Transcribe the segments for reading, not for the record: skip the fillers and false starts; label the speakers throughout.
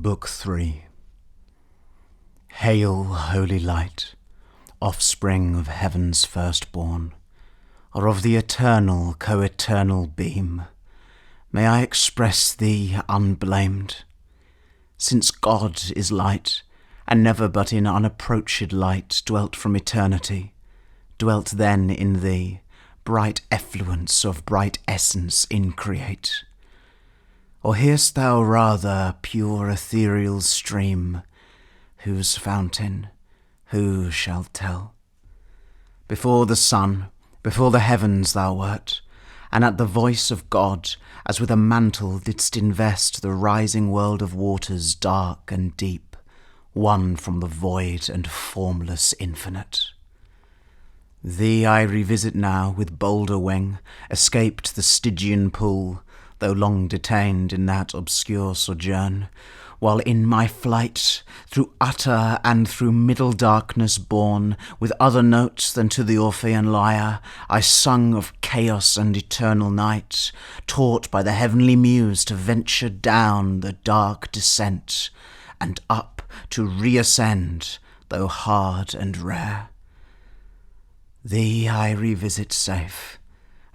Speaker 1: Book 3. Hail, holy light, offspring of heaven's firstborn, or of the eternal, co-eternal beam, may I express thee unblamed. Since God is light, and never but in unapproached light dwelt from eternity, dwelt then in thee, bright effluence of bright essence increate. Or hear'st thou rather pure ethereal stream, whose fountain who shall tell? Before the sun, before the heavens thou wert, and at the voice of God, as with a mantle didst invest the rising world of waters dark and deep, one from the void and formless infinite. Thee I revisit now with bolder wing, escaped the Stygian pool, though long detained in that obscure sojourn, while in my flight, through utter and through middle darkness borne, with other notes than to the Orphean lyre, I sung of chaos and eternal night, taught by the heavenly muse to venture down the dark descent, and up to reascend, though hard and rare. Thee I revisit safe,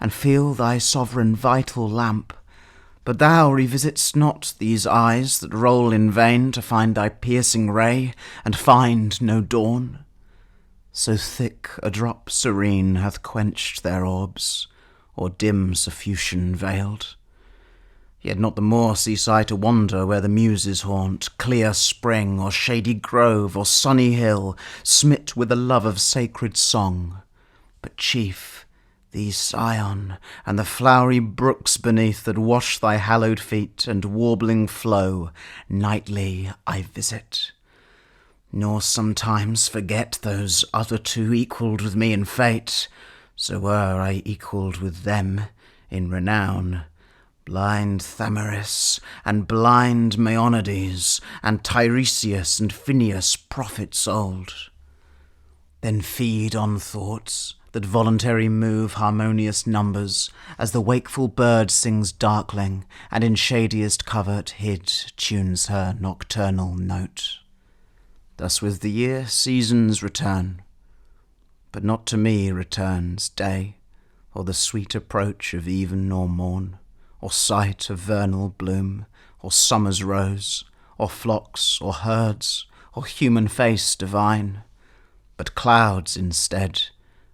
Speaker 1: and feel thy sovereign vital lamp, but thou revisit'st not these eyes that roll in vain to find thy piercing ray, and find no dawn. So thick a drop serene hath quenched their orbs, or dim suffusion veiled. Yet not the more cease I to wander where the muses haunt, clear spring, or shady grove, or sunny hill, smit with the love of sacred song. But chief, thee Sion, and the flowery brooks beneath that wash thy hallowed feet and warbling flow, nightly I visit. Nor sometimes forget those other two equalled with me in fate, so were I equalled with them in renown. Blind Thamaris, and blind Maeonides, and Tiresias and Phineus, prophets old. Then feed on thoughts that voluntary move harmonious numbers, as the wakeful bird sings darkling, and in shadiest covert hid tunes her nocturnal note. Thus with the year seasons return, but not to me returns day, or the sweet approach of even or morn, or sight of vernal bloom, or summer's rose, or flocks, or herds, or human face divine, but clouds instead,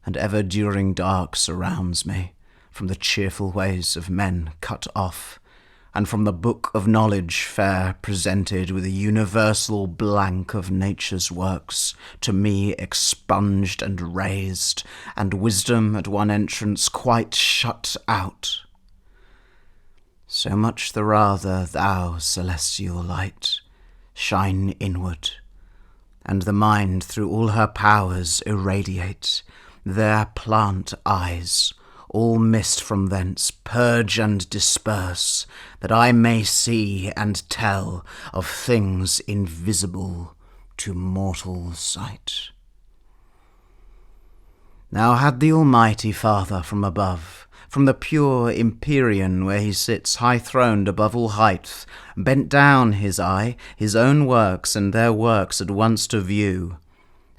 Speaker 1: and ever-during dark surrounds me, from the cheerful ways of men cut off, and from the book of knowledge fair presented with a universal blank of nature's works, to me expunged and raised, and wisdom at one entrance quite shut out. So much the rather thou, celestial light, shine inward, and the mind through all her powers irradiate, their plant eyes, all mist from thence, purge and disperse, that I may see and tell of things invisible to mortal sight. Now had the Almighty Father from above, from the pure empyrean where he sits high-throned above all height, bent down his eye, his own works and their works at once to view.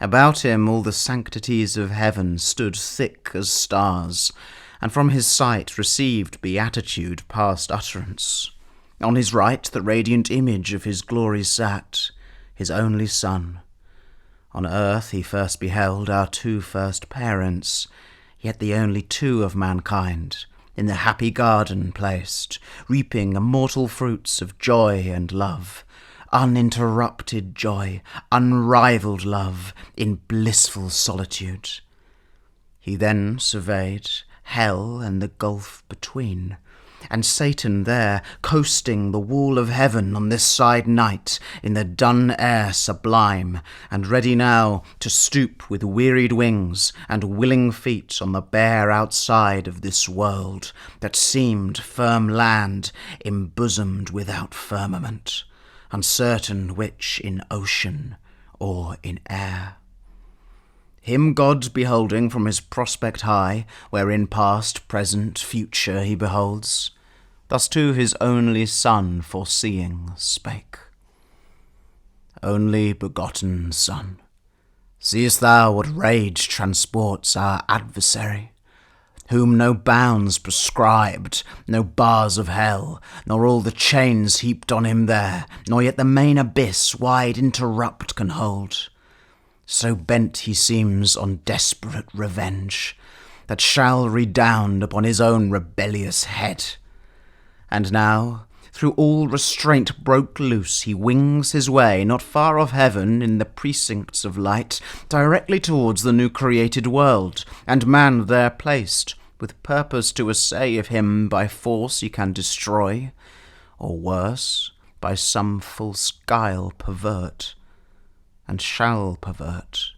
Speaker 1: About him all the sanctities of heaven stood thick as stars, and from his sight received beatitude past utterance. On his right the radiant image of his glory sat, his only Son. On earth he first beheld our two first parents, yet the only two of mankind, in the happy garden placed, reaping immortal fruits of joy and love, uninterrupted joy, unrivalled love, in blissful solitude. He then surveyed hell and the gulf between, and Satan there, coasting the wall of heaven on this side night, in the dun air sublime, and ready now to stoop with wearied wings and willing feet on the bare outside of this world that seemed firm land embosomed without firmament, uncertain which in ocean or in air. Him God beholding from his prospect high, wherein past, present, future he beholds, thus to his only Son foreseeing spake. only begotten Son. Seest thou what rage transports our adversary, whom no bounds prescribed, no bars of hell, nor all the chains heaped on him there, nor yet the main abyss wide interrupt can hold? So bent he seems on desperate revenge, that shall redound upon his own rebellious head. And now, through all restraint broke loose, he wings his way, not far off heaven, in the precincts of light, directly towards the new created world, and man there placed, with purpose to essay if him by force he can destroy, or worse, by some false guile pervert, and shall pervert.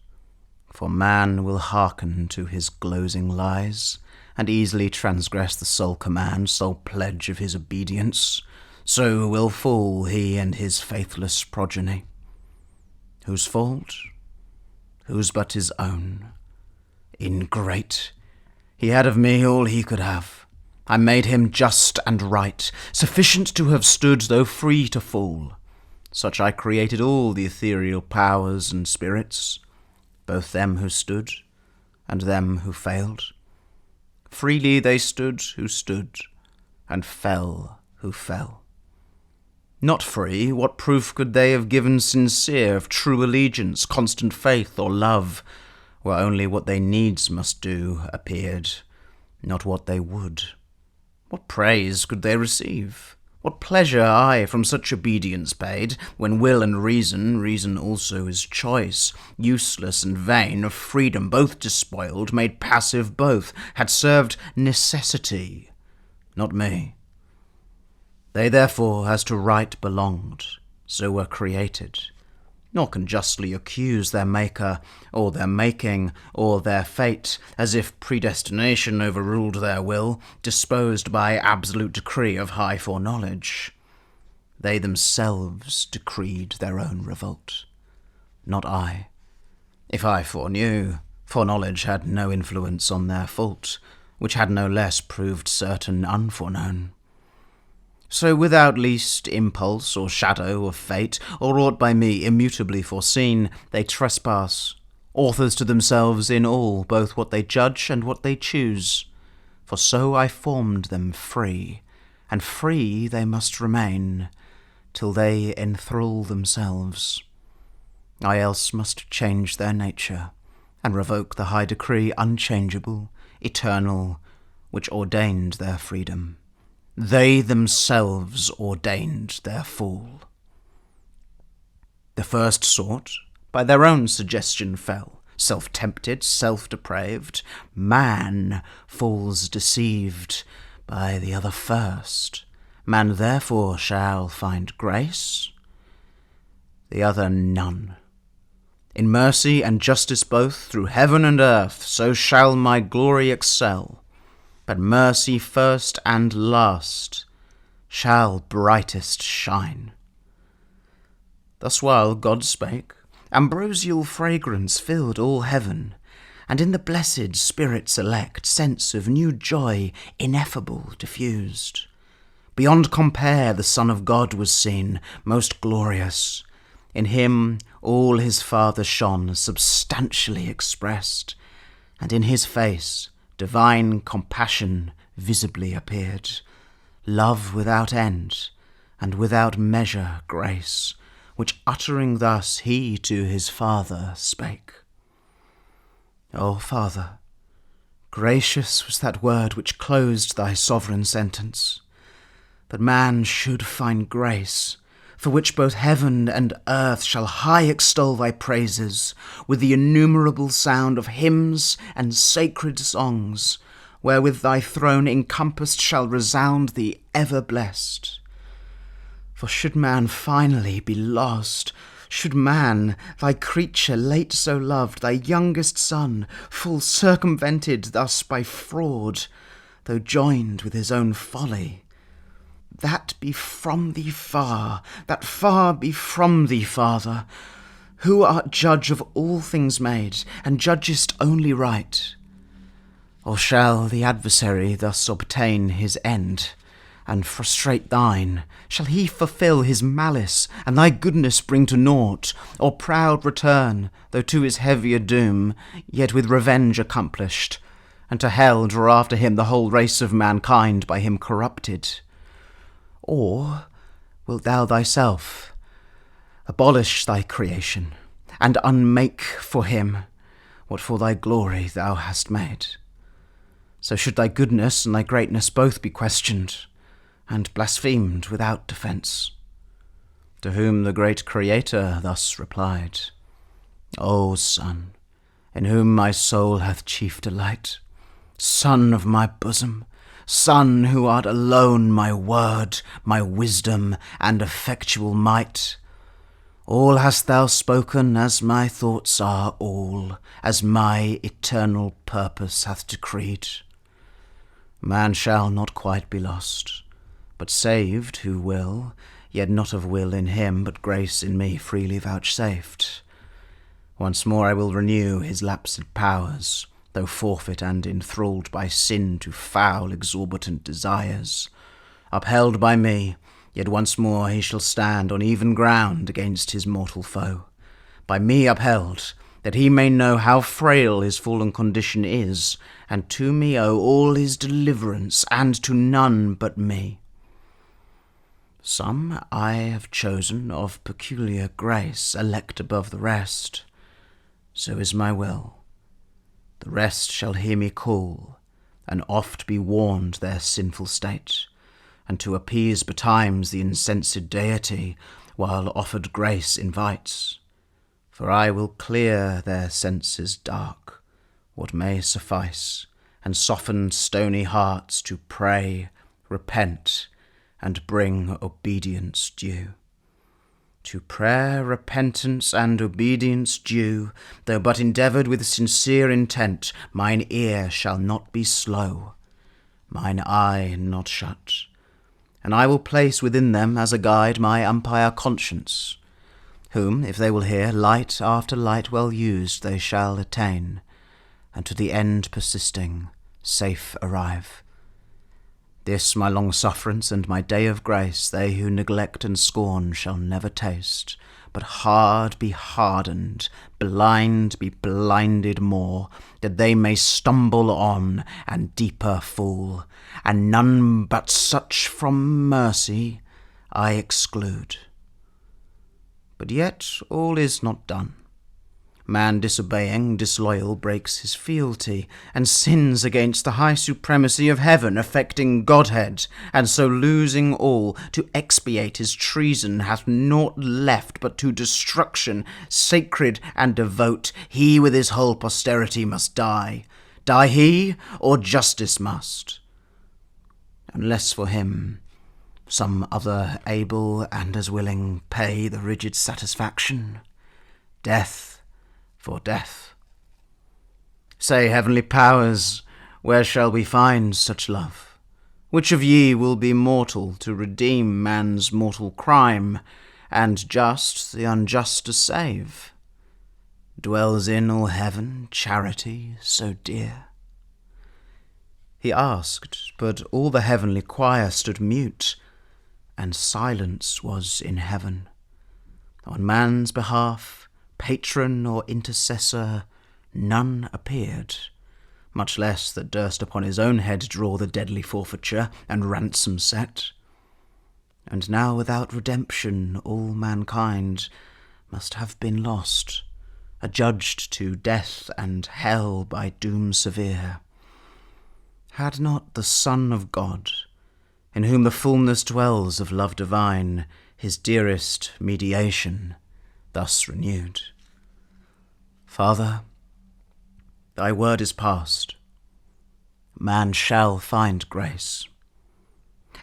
Speaker 1: For man will hearken to his glozing lies, and easily transgress the sole command, sole pledge of his obedience. So will fall he and his faithless progeny. Whose fault? Whose but his own? Ingrate! He had of me all he could have. I made him just and right, sufficient to have stood, though free to fall. Such I created all the ethereal powers and spirits, both them who stood and them who failed. Freely they stood who stood, and fell who fell. Not free, what proof could they have given sincere of true allegiance, constant faith, or love, where only what they needs must do appeared, not what they would? What praise could they receive? What pleasure, I, from such obedience paid, when will and reason also is choice, useless and vain, of freedom both despoiled, made passive both, had served necessity, not me. They therefore as to right belonged, so were created, nor can justly accuse their maker, or their making, or their fate, as if predestination overruled their will, disposed by absolute decree of high foreknowledge. They themselves decreed their own revolt, not I. If I foreknew, foreknowledge had no influence on their fault, which had no less proved certain unforeknown. So without least impulse or shadow of fate, or aught by me immutably foreseen, they trespass, authors to themselves in all, both what they judge and what they choose. For so I formed them free, and free they must remain, till they enthrall themselves. I else must change their nature, and revoke the high decree unchangeable, eternal, which ordained their freedom. They themselves ordained their fall. The first sort, by their own suggestion fell, self-tempted, self-depraved. Man falls deceived by the other first. Man therefore shall find grace, the other none. In mercy and justice both, through heaven and earth, so shall my glory excel. But mercy first and last shall brightest shine. Thus while God spake, ambrosial fragrance filled all heaven, and in the blessed spirits elect sense of new joy ineffable diffused. Beyond compare the Son of God was seen, most glorious. In him all his Father shone, substantially expressed, and in his face divine compassion visibly appeared, love without end, and without measure grace, which uttering thus he to his Father spake. O Father, gracious was that word which closed thy sovereign sentence, that man should find grace, for which both heaven and earth shall high extol thy praises, with the innumerable sound of hymns and sacred songs, wherewith thy throne encompassed shall resound the ever-blessed. For should man finally be lost, should man, thy creature late so loved, thy youngest son, full circumvented thus by fraud, though joined with his own folly, that be from thee far, that far be from thee, Father, who art judge of all things made, and judgest only right. Or shall the adversary thus obtain his end, and frustrate thine? Shall he fulfil his malice, and thy goodness bring to naught? Or proud return, though to his heavier doom, yet with revenge accomplished, and to hell draw after him the whole race of mankind by him corrupted? Or wilt thou thyself abolish thy creation, and unmake for him what for thy glory thou hast made? So should thy goodness and thy greatness both be questioned, and blasphemed without defence. To whom the great Creator thus replied, O Son, in whom my soul hath chief delight, Son of my bosom, Son who art alone my word, my wisdom, and effectual might, all hast thou spoken as my thoughts are all, as my eternal purpose hath decreed. Man shall not quite be lost, but saved who will, yet not of will in him, but grace in me freely vouchsafed. Once more I will renew his lapsed powers, though forfeit and enthralled by sin to foul exorbitant desires. Upheld by me, yet once more he shall stand on even ground against his mortal foe. By me upheld, that he may know how frail his fallen condition is, and to me owe all his deliverance, and to none but me. Some I have chosen of peculiar grace, elect above the rest. So is my will. The rest shall hear me call, and oft be warned their sinful state, and to appease betimes the incensed deity, while offered grace invites. For I will clear their senses dark, what may suffice, and soften stony hearts to pray, repent, and bring obedience due. To prayer, repentance, and obedience due, though but endeavoured with sincere intent, mine ear shall not be slow, mine eye not shut, and I will place within them as a guide my umpire conscience, whom, if they will hear, light after light well used they shall attain, and to the end persisting, safe arrive. This my long sufferance and my day of grace they who neglect and scorn shall never taste, but hard be hardened, blind be blinded more, that they may stumble on and deeper fall, and none but such from mercy I exclude. But yet all is not done. Man disobeying, disloyal, breaks his fealty, and sins against the high supremacy of heaven, affecting Godhead, and so losing all, to expiate his treason, hath naught left but to destruction, sacred and devout. He with his whole posterity must die. Die he, or justice must. Unless for him some other able and as willing pay the rigid satisfaction, death for death. Say, heavenly powers, where shall we find such love? Which of ye will be mortal to redeem man's mortal crime, and just the unjust to save? Dwells in all heaven charity so dear? He asked, but all the heavenly choir stood mute, and silence was in heaven. On man's behalf, patron or intercessor, none appeared, much less that durst upon his own head draw the deadly forfeiture and ransom set. And now without redemption all mankind must have been lost, adjudged to death and hell by doom severe. Had not the Son of God, in whom the fullness dwells of love divine, his dearest mediation, thus renewed? Father, thy word is past. Man shall find grace.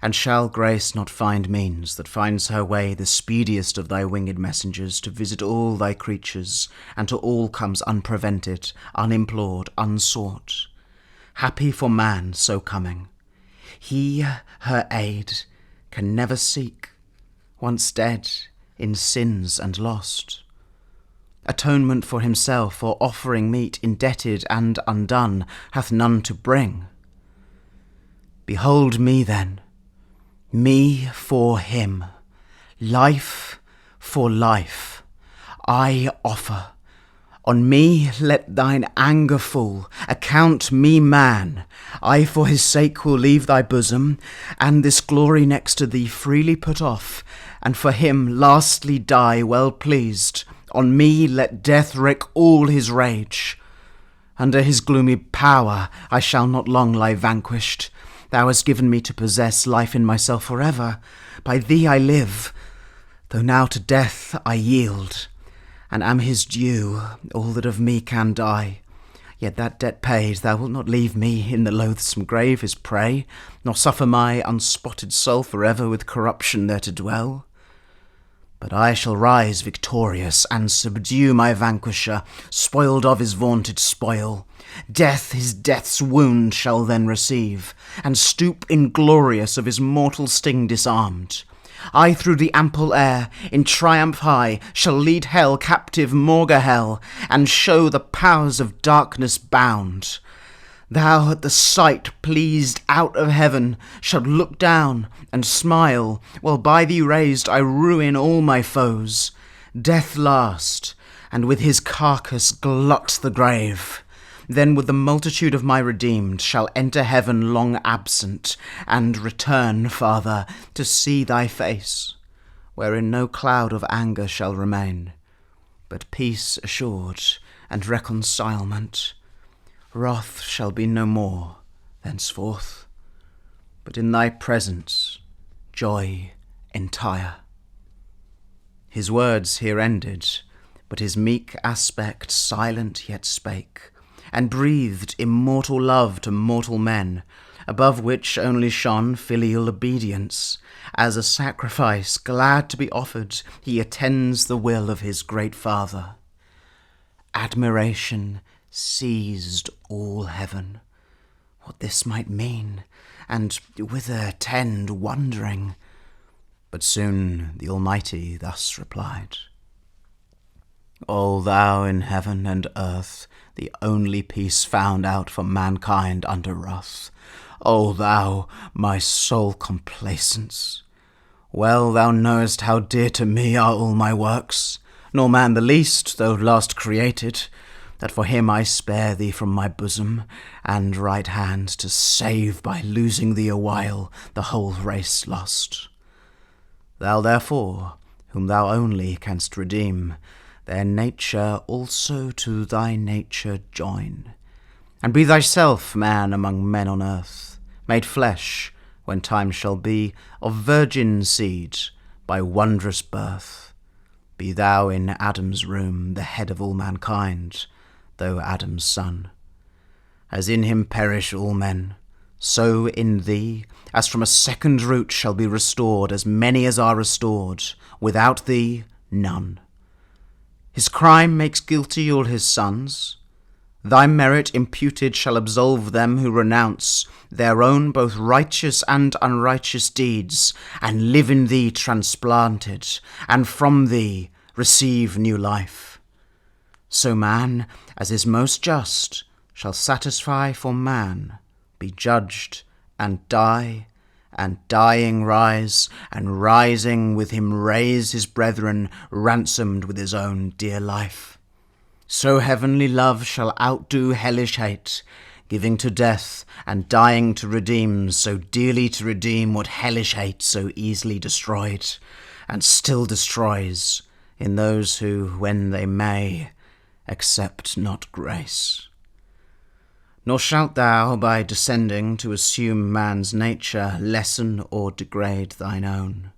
Speaker 1: And shall grace not find means that finds her way the speediest of thy winged messengers to visit all thy creatures, and to all comes unprevented, unimplored, unsought? Happy for man so coming. He her aid can never seek, once dead in sins and lost. Atonement for himself, or offering meet, indebted and undone, hath none to bring. Behold me then, Me for him, life for life, I offer. On me let thine anger fall, account me man. I for his sake will leave thy bosom, and this glory next to thee freely put off, and for him lastly die well pleased. On me let death wreak all his rage. Under his gloomy power I shall not long lie vanquished. Thou hast given me to possess life in myself forever. By thee I live, though now to death I yield, and am his due, all that of me can die. Yet that debt paid, thou wilt not leave me in the loathsome grave his prey, nor suffer my unspotted soul forever with corruption there to dwell. But I shall rise victorious, and subdue my vanquisher, spoiled of his vaunted spoil. Death his death's wound shall then receive, and stoop inglorious of his mortal sting disarmed. I through the ample air, in triumph high, shall lead hell captive maugre hell, and show the powers of darkness bound. Thou at the sight, pleased out of heaven, shalt look down and smile, while by thee raised I ruin all my foes. Death last, and with his carcass glut the grave. Then with the multitude of my redeemed shall enter heaven long absent, and return, Father, to see thy face, wherein no cloud of anger shall remain, but peace assured and reconcilement. Wrath shall be no more thenceforth, but in thy presence joy entire. His words here ended, but his meek aspect silent yet spake, and breathed immortal love to mortal men, above which only shone filial obedience. As a sacrifice glad to be offered, he attends the will of his great Father. Admiration seized all heaven. What this might mean, and whither tend wondering. But soon the Almighty thus replied: O thou in heaven and earth, the only peace found out for mankind under wrath, O thou, my sole complacence, well thou knowest how dear to me are all my works, nor man the least, though last created, that for him I spare thee from my bosom and right hand, to save by losing thee awhile the whole race lost. Thou therefore, whom thou only canst redeem, their nature also to thy nature join, and be thyself man among men on earth, made flesh, when time shall be, of virgin seed, by wondrous birth. Be thou in Adam's room the head of all mankind, though Adam's son. As in him perish all men, so in thee, as from a second root shall be restored as many as are restored, without thee none. His crime makes guilty all his sons. Thy merit imputed shall absolve them who renounce their own both righteous and unrighteous deeds, and live in thee transplanted, and from thee receive new life. So man, as is most just, shall satisfy for man, be judged, and die, and dying rise, and rising with him raise his brethren, ransomed with his own dear life. So heavenly love shall outdo hellish hate, giving to death, and dying to redeem, so dearly to redeem what hellish hate so easily destroyed, and still destroys, in those who, when they may, accept not grace. Nor shalt thou, by descending to assume man's nature, lessen or degrade thine own,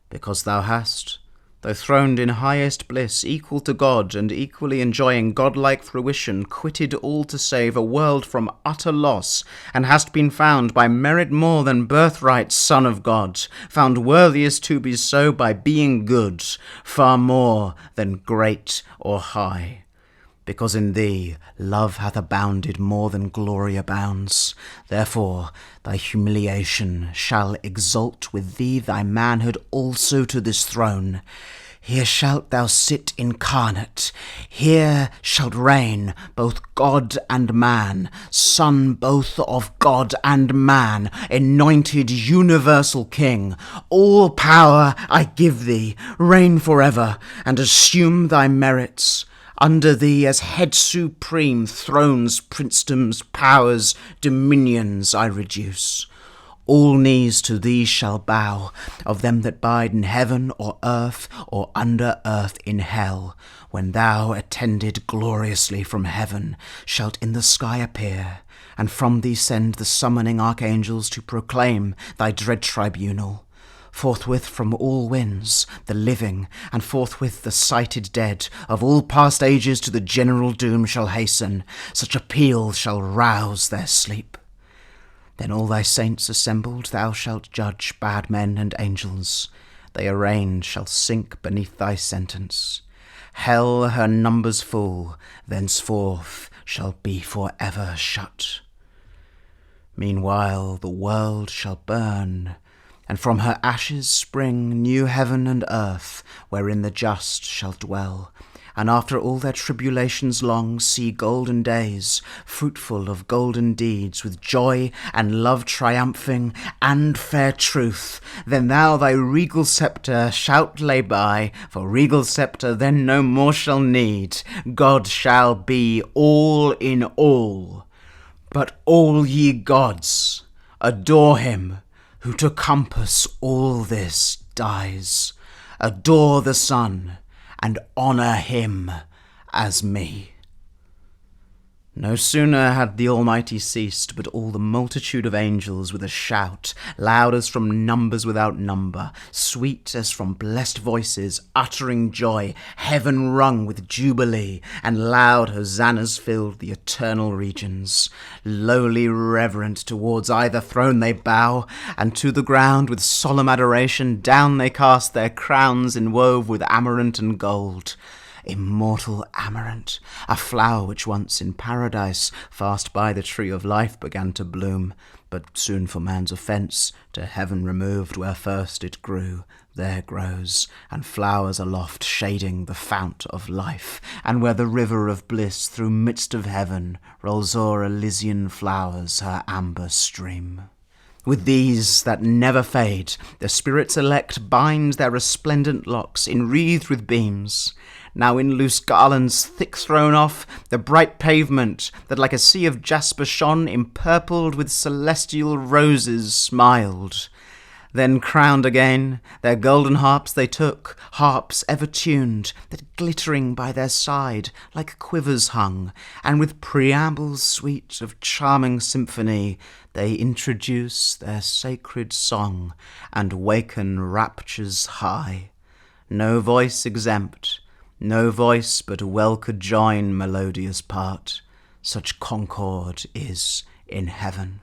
Speaker 1: because thou hast, though throned in highest bliss, equal to God, and equally enjoying godlike fruition, quitted all to save a world from utter loss, and hast been found by merit more than birthright Son of God, found worthiest to be so by being good, far more than great or high. Because in thee love hath abounded more than glory abounds. Therefore thy humiliation shall exalt with thee thy manhood also to this throne. Here shalt thou sit incarnate, here shalt reign both God and man, Son both of God and man, anointed universal King. All power I give thee, reign forever, and assume thy merits. Under thee as head supreme, thrones, princedoms, powers, dominions I reduce. All knees to thee shall bow, of them that bide in heaven or earth, or under earth in hell, when thou, attended gloriously from heaven, shalt in the sky appear, and from thee send the summoning archangels to proclaim thy dread tribunal. Forthwith from all winds the living, and forthwith the sighted dead of all past ages to the general doom shall hasten. Such a peal shall rouse their sleep. Then all thy saints assembled thou shalt judge, bad men and angels. They arraigned shall sink beneath thy sentence. Hell her numbers full, thenceforth shall be for ever shut. Meanwhile the world shall burn, and from her ashes spring new heaven and earth, wherein the just shall dwell, and after all their tribulations long see golden days, fruitful of golden deeds, with joy and love triumphing, and fair truth. Then thou thy regal sceptre shalt lay by, for regal sceptre then no more shall need. God shall be all in all. But all ye gods, adore him, who to compass all this dies. Adore the Son, and honour him as me. No sooner had the Almighty ceased, but all the multitude of angels with a shout, loud as from numbers without number, sweet as from blessed voices, uttering joy, heaven rung with jubilee, and loud hosannas filled the eternal regions. Lowly reverent towards either throne they bow, and to the ground with solemn adoration down they cast their crowns inwove with amaranth and gold. Immortal amaranth, a flower which once in paradise fast by the tree of life began to bloom, but soon for man's offence to heaven removed, where first it grew, there grows, and flowers aloft shading the fount of life, and where the river of bliss through midst of heaven rolls o'er Elysian flowers her amber stream. With these that never fade, the spirits elect bind their resplendent locks, enwreathed with beams. Now in loose garlands thick thrown off, the bright pavement, that like a sea of jasper shone, empurpled with celestial roses, smiled. Then crowned again, their golden harps they took, harps ever tuned, that glittering by their side like quivers hung, and with preambles sweet of charming symphony, they introduce their sacred song, and waken raptures high. No voice exempt, no voice but well could join melodious part, such concord is in heaven.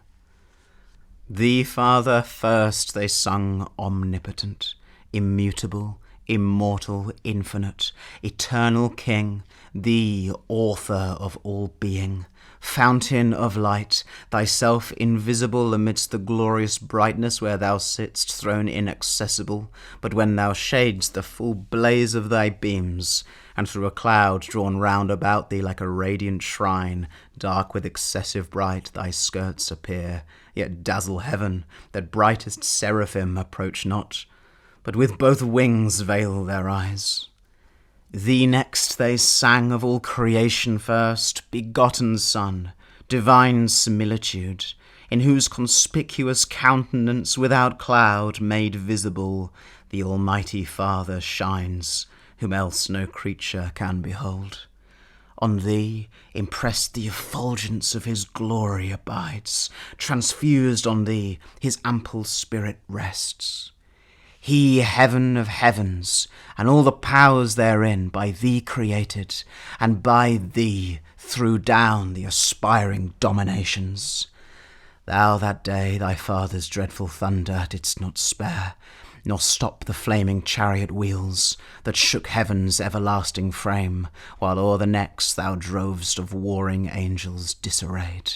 Speaker 1: Thee, Father, first they sung omnipotent, immutable, immortal, infinite, eternal King, thee, author of all being, fountain of light, thyself invisible amidst the glorious brightness where thou sitt'st, throne inaccessible, but when thou shades the full blaze of thy beams, and through a cloud drawn round about thee like a radiant shrine, dark with excessive bright thy skirts appear, yet dazzle heaven, that brightest seraphim approach not, but with both wings veil their eyes. Thee next they sang of all creation first, begotten Son, divine similitude, in whose conspicuous countenance without cloud made visible the Almighty Father shines, whom else no creature can behold. On thee, impressed the effulgence of his glory abides, transfused on thee his ample spirit rests. He, heaven of heavens, and all the powers therein, by thee created, and by thee threw down the aspiring dominations. Thou that day thy father's dreadful thunder didst not spare, nor stop the flaming chariot wheels that shook heaven's everlasting frame, while o'er the necks thou drovest of warring angels disarrayed.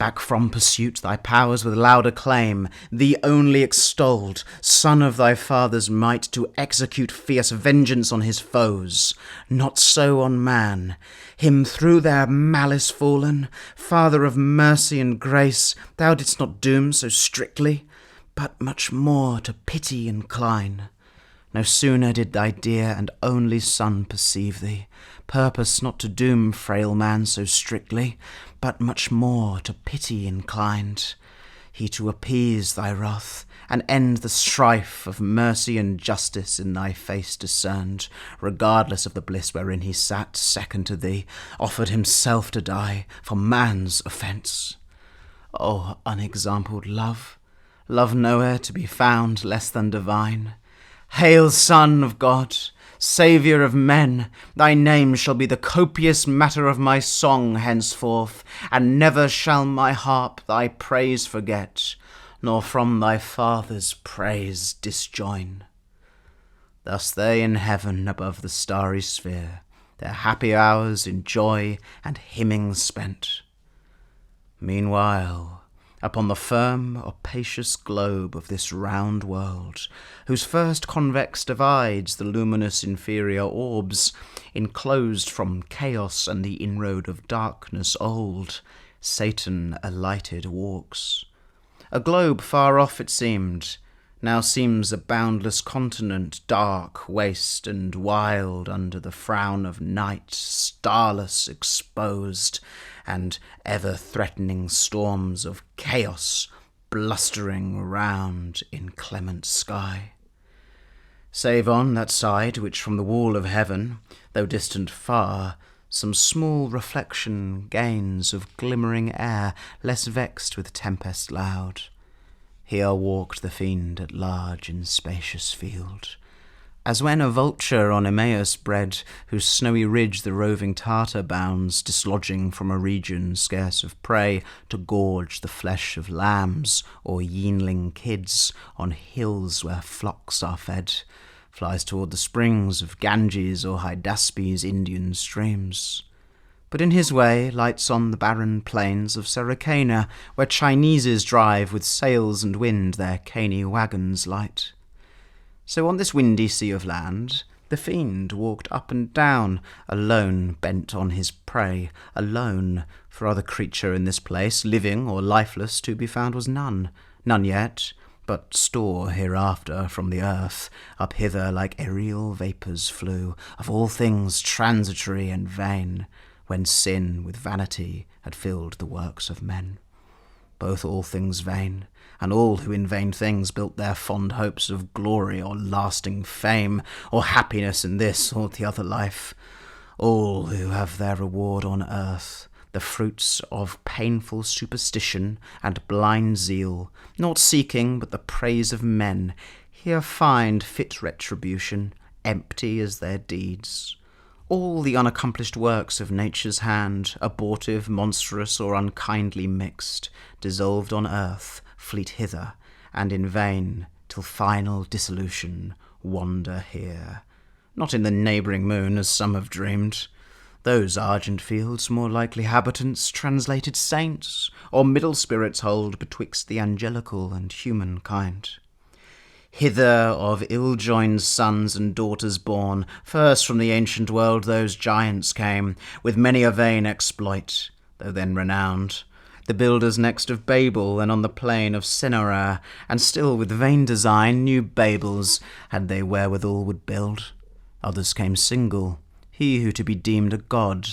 Speaker 1: Back from pursuit thy powers with louder claim, thee only extolled, son of thy father's might, to execute fierce vengeance on his foes. Not so on man, him through their malice fallen, Father of mercy and grace, thou didst not doom so strictly, but much more to pity incline. No sooner did thy dear and only Son perceive thee, purpose not to doom frail man so strictly, but much more to pity inclined. He to appease thy wrath, and end the strife of mercy and justice in thy face discerned, regardless of the bliss wherein he sat, second to thee, offered himself to die for man's offence. O unexampled love, love nowhere to be found less than divine. Hail, Son of God, Saviour of men, thy name shall be the copious matter of my song henceforth, and never shall my harp thy praise forget, nor from thy Father's praise disjoin. Thus they in heaven above the starry sphere their happy hours in joy and hymning spent. Meanwhile, upon the firm, opacious globe of this round world, whose first convex divides the luminous inferior orbs, enclosed from chaos and the inroad of darkness old, Satan alighted walks. A globe far off it seemed, now seems a boundless continent, dark, waste, and wild under the frown of night, starless, exposed, and ever-threatening storms of chaos blustering round inclement sky. Save on that side which from the wall of heaven, though distant far, some small reflection gains of glimmering air, less vexed with tempest loud. Here walked the fiend at large in spacious field, as when a vulture on Emmaus bred, whose snowy ridge the roving Tartar bounds, dislodging from a region scarce of prey, to gorge the flesh of lambs or yeanling kids on hills where flocks are fed, flies toward the springs of Ganges or Hydaspes' Indian streams. But in his way lights on the barren plains of Sericana, where Chineses drive with sails and wind their caney wagons light. So on this windy sea of land, the fiend walked up and down, alone bent on his prey, alone, for other creature in this place, living or lifeless, to be found was none, none yet, but store hereafter from the earth, up hither like aerial vapours flew, of all things transitory and vain, when sin with vanity had filled the works of men. Both all things vain, and all who in vain things built their fond hopes of glory or lasting fame, or happiness in this or the other life, all who have their reward on earth, the fruits of painful superstition and blind zeal, not seeking but the praise of men, here find fit retribution, empty as their deeds. All the unaccomplished works of nature's hand, abortive, monstrous, or unkindly mixed, dissolved on earth, fleet hither, and in vain, till final dissolution, wander here. Not in the neighbouring moon, as some have dreamed. Those argent fields more likely habitants, translated saints, or middle spirits hold betwixt the angelical and human kind. Hither of ill-joined sons and daughters born, first from the ancient world those giants came, with many a vain exploit, though then renowned. The builders next of Babel, and on the plain of Sennaar, and still with vain design new Babels, had they wherewithal would build. Others came single, he who to be deemed a god,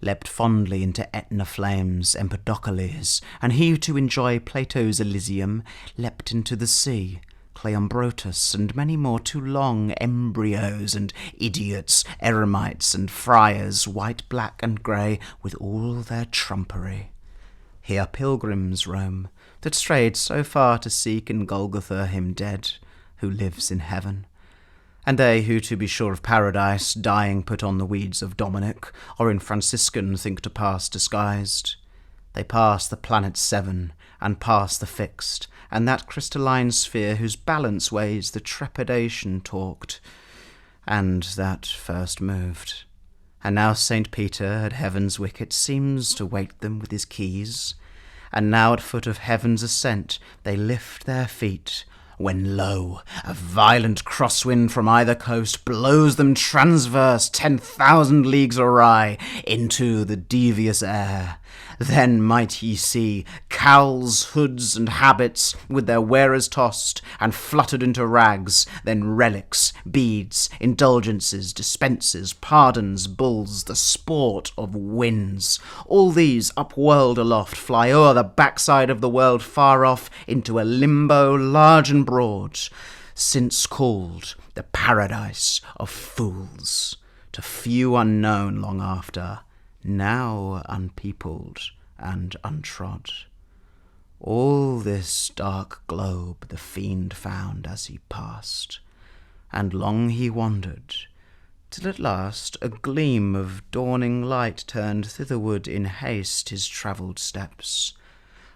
Speaker 1: leapt fondly into Etna flames, Empedocles, and he to enjoy Plato's Elysium, leapt into the sea, Cleombrotus, and many more too long embryos, and idiots, eremites, and friars, white, black, and grey, with all their trumpery. Here pilgrims roam, that strayed so far to seek in Golgotha him dead, who lives in heaven. And they who, to be sure of paradise, dying put on the weeds of Dominic, or in Franciscan think to pass disguised. They pass the planet seven, and pass the fixed, and that crystalline sphere whose balance weighs the trepidation talked, and that first moved. And now St. Peter at heaven's wicket seems to wait them with his keys, and now at foot of heaven's ascent they lift their feet, when lo, a violent crosswind from either coast blows them transverse 10,000 leagues awry into the devious air. Then might ye see cowls, hoods, and habits with their wearers tossed and fluttered into rags, then relics, beads, indulgences, dispenses, pardons, bulls, the sport of winds. All these upwhirled aloft fly o'er the backside of the world far off into a limbo large and broad, since called the paradise of fools, to few unknown long after, now unpeopled and untrod. All this dark globe the fiend found as he passed, and long he wandered, till at last a gleam of dawning light turned thitherward in haste his travelled steps.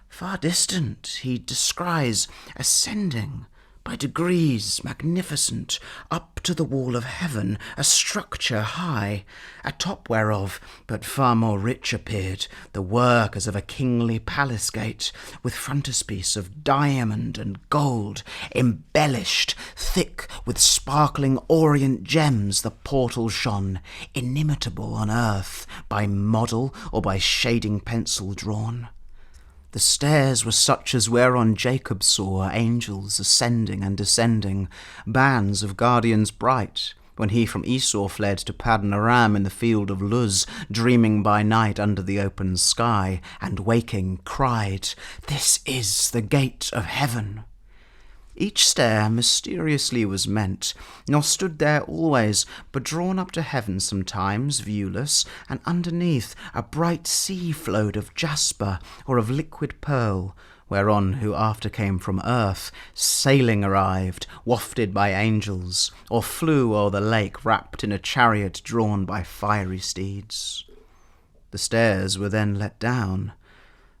Speaker 1: Far distant he descries, ascending by degrees magnificent, up to the wall of heaven, a structure high, atop whereof, but far more rich appeared, the work as of a kingly palace gate, with frontispiece of diamond and gold, embellished, thick with sparkling orient gems the portal shone, inimitable on earth, by model or by shading pencil drawn. The stairs were such as whereon Jacob saw angels ascending and descending, bands of guardians bright, when he from Esau fled to Paddan Aram in the field of Luz, dreaming by night under the open sky, and waking cried, "This is the gate of heaven." Each stair mysteriously was meant, nor stood there always, but drawn up to heaven sometimes, viewless, and underneath a bright sea flowed of jasper or of liquid pearl, whereon who after came from earth, sailing arrived, wafted by angels, or flew o'er the lake wrapped in a chariot drawn by fiery steeds. The stairs were then let down,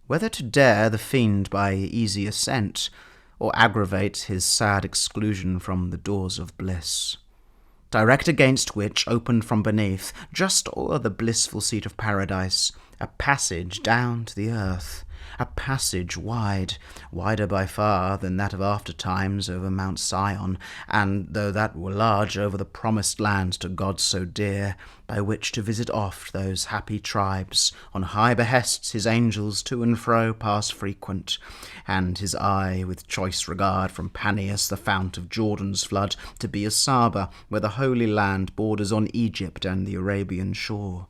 Speaker 1: whether to dare the fiend by easy ascent, or aggravate his sad exclusion from the doors of bliss, direct against which opened from beneath, just o'er the blissful seat of paradise, a passage down to the earth, a passage wide, wider by far than that of after times over Mount Sion, and, though that were large, over the promised land to God so dear, by which to visit oft those happy tribes, on high behests his angels to and fro pass frequent, and his eye with choice regard from Paneas the fount of Jordan's flood to be a Saba, where the Holy Land borders on Egypt and the Arabian shore.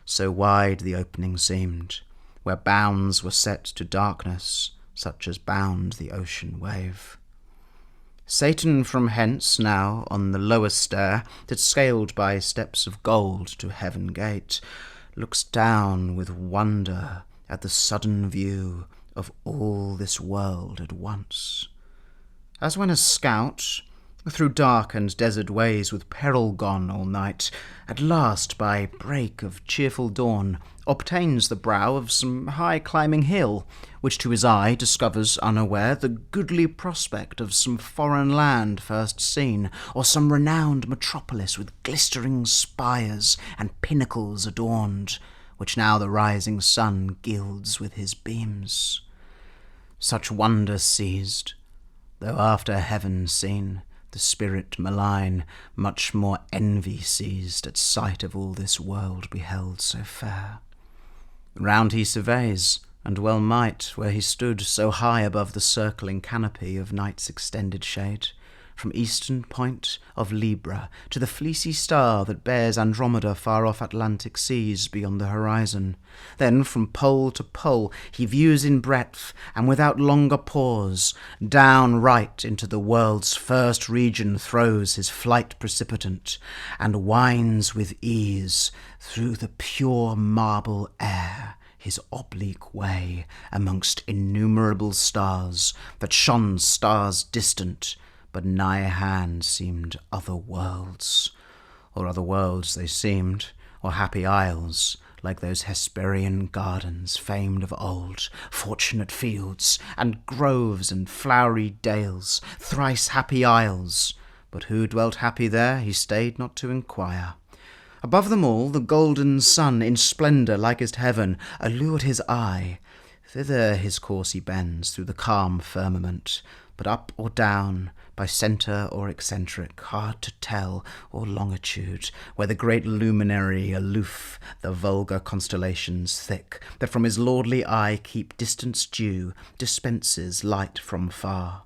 Speaker 1: So wide the opening seemed, where bounds were set to darkness, such as bound the ocean wave. Satan from hence now on the lower stair, that scaled by steps of gold to heaven gate, looks down with wonder at the sudden view of all this world at once, as when a scout, through dark and desert ways with peril gone all night, at last by break of cheerful dawn obtains the brow of some high-climbing hill, which to his eye discovers unaware the goodly prospect of some foreign land first seen, or some renowned metropolis with glistering spires and pinnacles adorned, which now the rising sun gilds with his beams. Such wonder seized, though after heaven seen, the spirit malign, much more envy seized at sight of all this world beheld so fair. Round he surveys, and well might, where he stood so high above the circling canopy of night's extended shade, from eastern point of Libra to the fleecy star that bears Andromeda far off Atlantic seas beyond the horizon. Then from pole to pole he views in breadth, and without longer pause, down right into the world's first region throws his flight precipitant, and winds with ease through the pure marble air his oblique way amongst innumerable stars that shone stars distant, but nigh hand seemed other worlds, or other worlds they seemed, or happy isles, like those Hesperian gardens famed of old, fortunate fields, and groves and flowery dales, thrice happy isles, but who dwelt happy there he stayed not to inquire. Above them all the golden sun in splendour likest heaven allured his eye. Thither his course he bends through the calm firmament, but up or down, by centre or eccentric, hard to tell, or longitude, where the great luminary aloof, the vulgar constellations thick, that from his lordly eye keep distance due, dispenses light from far.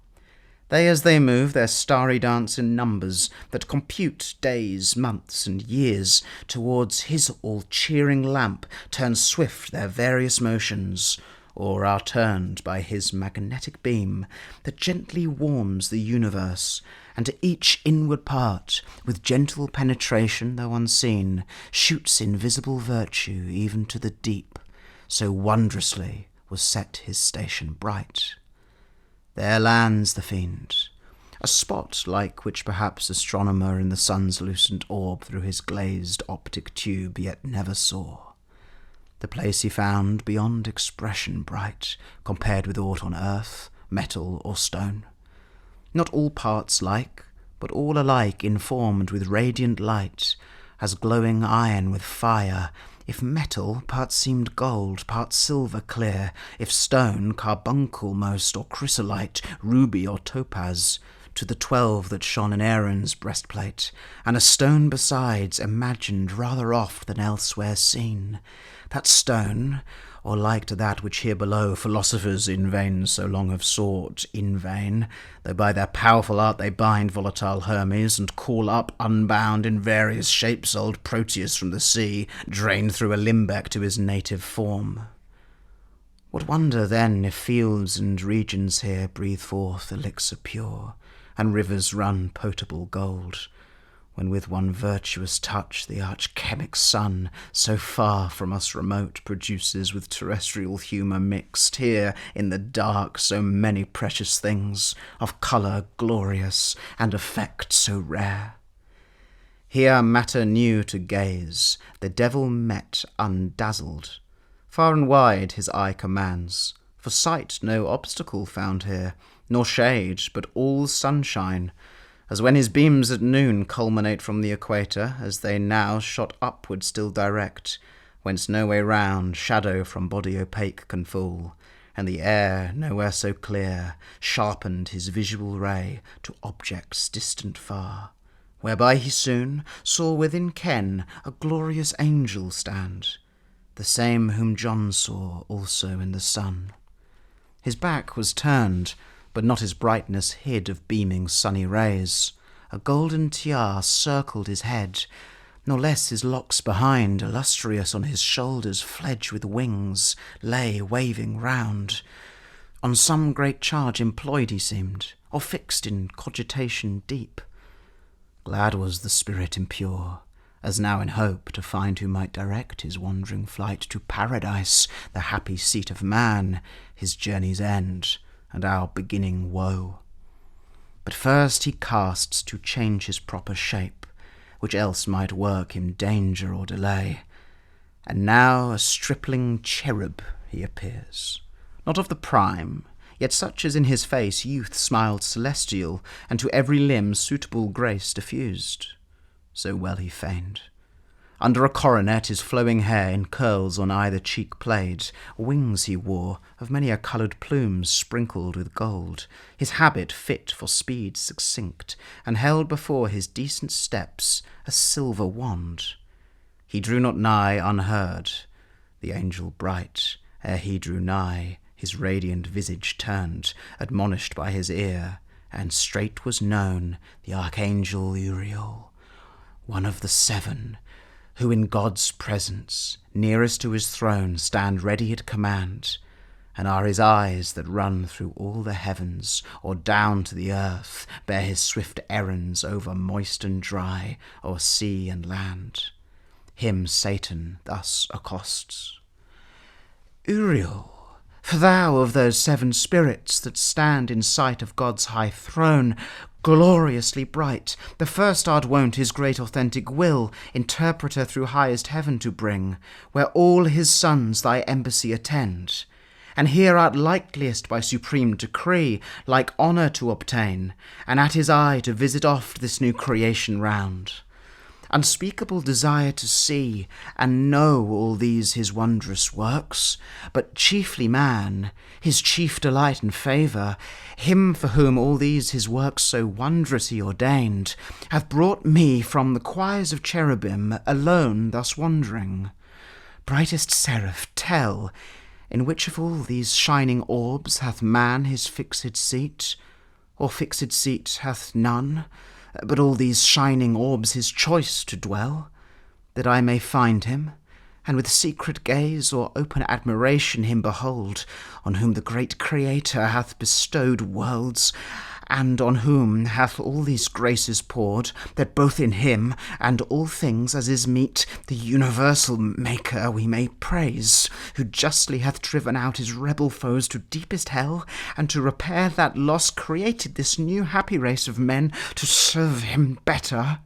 Speaker 1: They as they move their starry dance in numbers, that compute days, months, and years, towards his all-cheering lamp turn swift their various motions, or are turned by his magnetic beam, that gently warms the universe, and to each inward part, with gentle penetration though unseen, shoots invisible virtue even to the deep, so wondrously was set his station bright. There lands the fiend, a spot like which perhaps astronomer in the sun's lucent orb through his glazed optic tube yet never saw. The place he found beyond expression bright, compared with aught on earth, metal or stone. Not all parts like, but all alike informed with radiant light, as glowing iron with fire. If metal, parts seemed gold, parts silver clear, if stone, carbuncle most, or chrysolite, ruby or topaz, to the 12 that shone in Aaron's breastplate, and a stone besides, imagined rather oft than elsewhere seen. That stone, or like to that which here below philosophers in vain so long have sought, in vain, though by their powerful art they bind volatile Hermes, and call up unbound in various shapes old Proteus from the sea, drained through a limbeck to his native form. What wonder then if fields and regions here breathe forth elixir pure, and rivers run potable gold, when with one virtuous touch the arch-chemic sun, so far from us remote, produces with terrestrial humour mixed, here in the dark so many precious things, of colour glorious, and effect so rare. Here matter new to gaze, the devil met undazzled. Far and wide his eye commands, for sight no obstacle found here, nor shade, but all sunshine, as when his beams at noon culminate from the equator, as they now shot upward still direct, whence no way round shadow from body opaque can fall, and the air, nowhere so clear, sharpened his visual ray to objects distant far, whereby he soon saw within ken a glorious angel stand, the same whom John saw also in the sun. His back was turned, but not his brightness hid of beaming sunny rays. A golden tiara circled his head, nor less his locks behind, illustrious on his shoulders, fledged with wings, lay waving round. On some great charge employed he seemed, or fixed in cogitation deep. Glad was the spirit impure, as now in hope to find who might direct his wandering flight to paradise, the happy seat of man, his journey's end, and our beginning woe. But first he casts to change his proper shape, which else might work him danger or delay. And now a stripling cherub he appears, not of the prime, yet such as in his face youth smiled celestial, and to every limb suitable grace diffused. So well he feigned. Under a coronet his flowing hair in curls on either cheek played, wings he wore of many a coloured plumes sprinkled with gold, his habit fit for speed succinct, and held before his decent steps a silver wand. He drew not nigh unheard, the angel bright, ere he drew nigh, his radiant visage turned, admonished by his ear, and straight was known the archangel Uriel, one of the 7, who in God's presence, nearest to his throne, stand ready at command, and are his eyes that run through all the heavens, or down to the earth, bear his swift errands over moist and dry, o'er sea and land. Him Satan thus accosts. Uriel, for thou of those 7 spirits that stand in sight of God's high throne, gloriously bright, the first art wont his great authentic will, interpreter through highest heaven to bring, where all his sons thy embassy attend, and here art likeliest by supreme decree, like honour to obtain, and at his eye to visit oft this new creation round. unspeakable desire to see and know all these his wondrous works, but chiefly man, his chief delight and favour, him for whom all these his works so wondrous he ordained, hath brought me from the choirs of cherubim alone thus wandering. Brightest seraph, tell, in which of all these shining orbs hath man his fixed seat, or fixed seat hath none, but all these shining orbs his choice to dwell, that I may find him, and with secret gaze or open admiration him behold, on whom the great Creator hath bestowed worlds, and on whom hath all these graces poured, that both in him and all things as is meet, the universal Maker we may praise, who justly hath driven out his rebel foes to deepest hell, and to repair that loss created this new happy race of men to serve him better.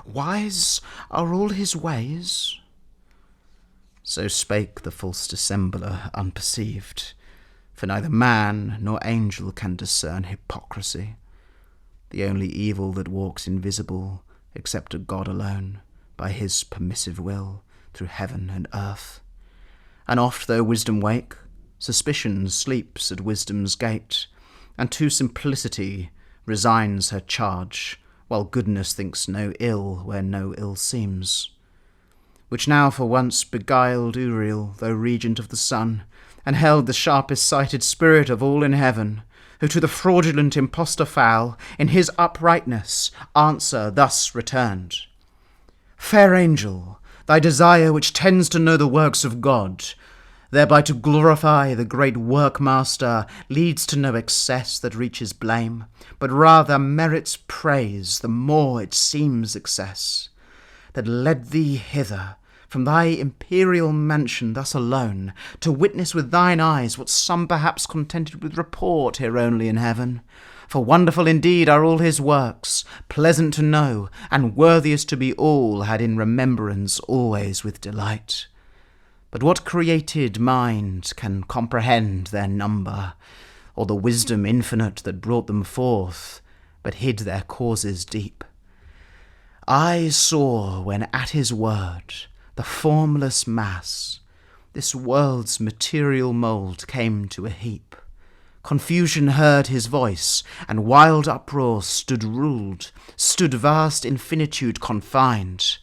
Speaker 1: Wise are all his ways. So spake the false dissembler unperceived, for neither man nor angel can discern hypocrisy, the only evil that walks invisible, except to God alone, by his permissive will, through heaven and earth. And oft though wisdom wake, suspicion sleeps at wisdom's gate, and to simplicity resigns her charge, while goodness thinks no ill where no ill seems. Which now for once beguiled Uriel, though regent of the sun, and held the sharpest sighted spirit of all in heaven, who to the fraudulent impostor foul, in his uprightness, answer thus returned. Fair angel, thy desire which tends to know the works of God, thereby to glorify the great workmaster, leads to no excess that reaches blame, but rather merits praise the more it seems excess, that led thee hither, from thy imperial mansion thus alone, to witness with thine eyes what some perhaps contented with report hear only in heaven. For wonderful indeed are all his works, pleasant to know, and worthiest to be all had in remembrance always with delight. But what created mind can comprehend their number, or the wisdom infinite that brought them forth, but hid their causes deep? I saw when at his word, the formless mass, this world's material mould came to a heap. Confusion heard his voice, and wild uproar stood ruled, stood vast infinitude confined,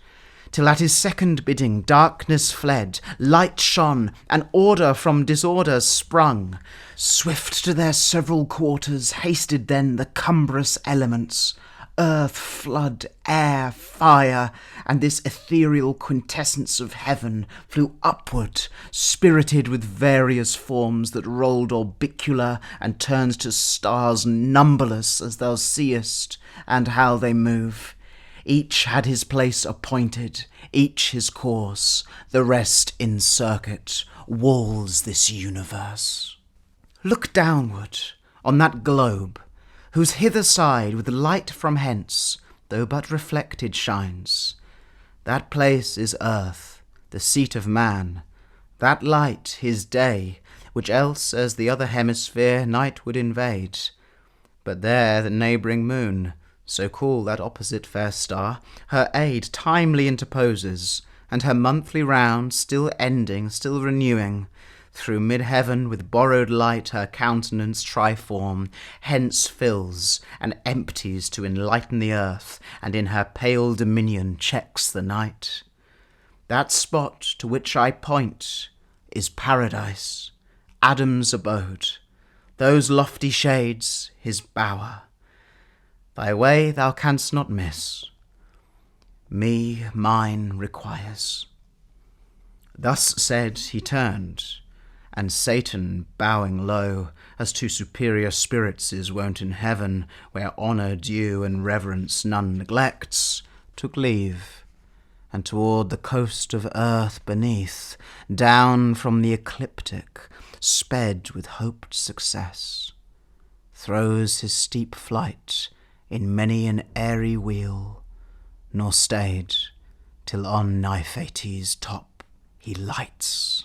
Speaker 1: till at his second bidding darkness fled, light shone, and order from disorder sprung. Swift to their several quarters hasted then the cumbrous elements, earth, flood, air, fire, and this ethereal quintessence of heaven flew upward, spirited with various forms that rolled orbicular and turned to stars numberless as thou seest, and how they move. Each had his place appointed, each his course, the rest in circuit, walls this universe. Look downward on that globe, whose hither side with light from hence, though but reflected, shines. That place is earth, the seat of man, that light his day, which else as the other hemisphere night would invade. But there the neighbouring moon, so call that opposite fair star, her aid timely interposes, and her monthly round still ending, still renewing, through mid-heaven with borrowed light her countenance triform hence fills and empties to enlighten the earth, and in her pale dominion checks the night. That spot to which I point is paradise, Adam's abode, those lofty shades his bower. Thy way thou canst not miss, me mine requires. Thus said, he turned, and Satan, bowing low, as to superior spirits is wont in heaven, where honour, due, and reverence none neglects, took leave, and toward the coast of earth beneath, down from the ecliptic, sped with hoped success, throws his steep flight in many an airy wheel, nor stayed till on Niphates' top he lights.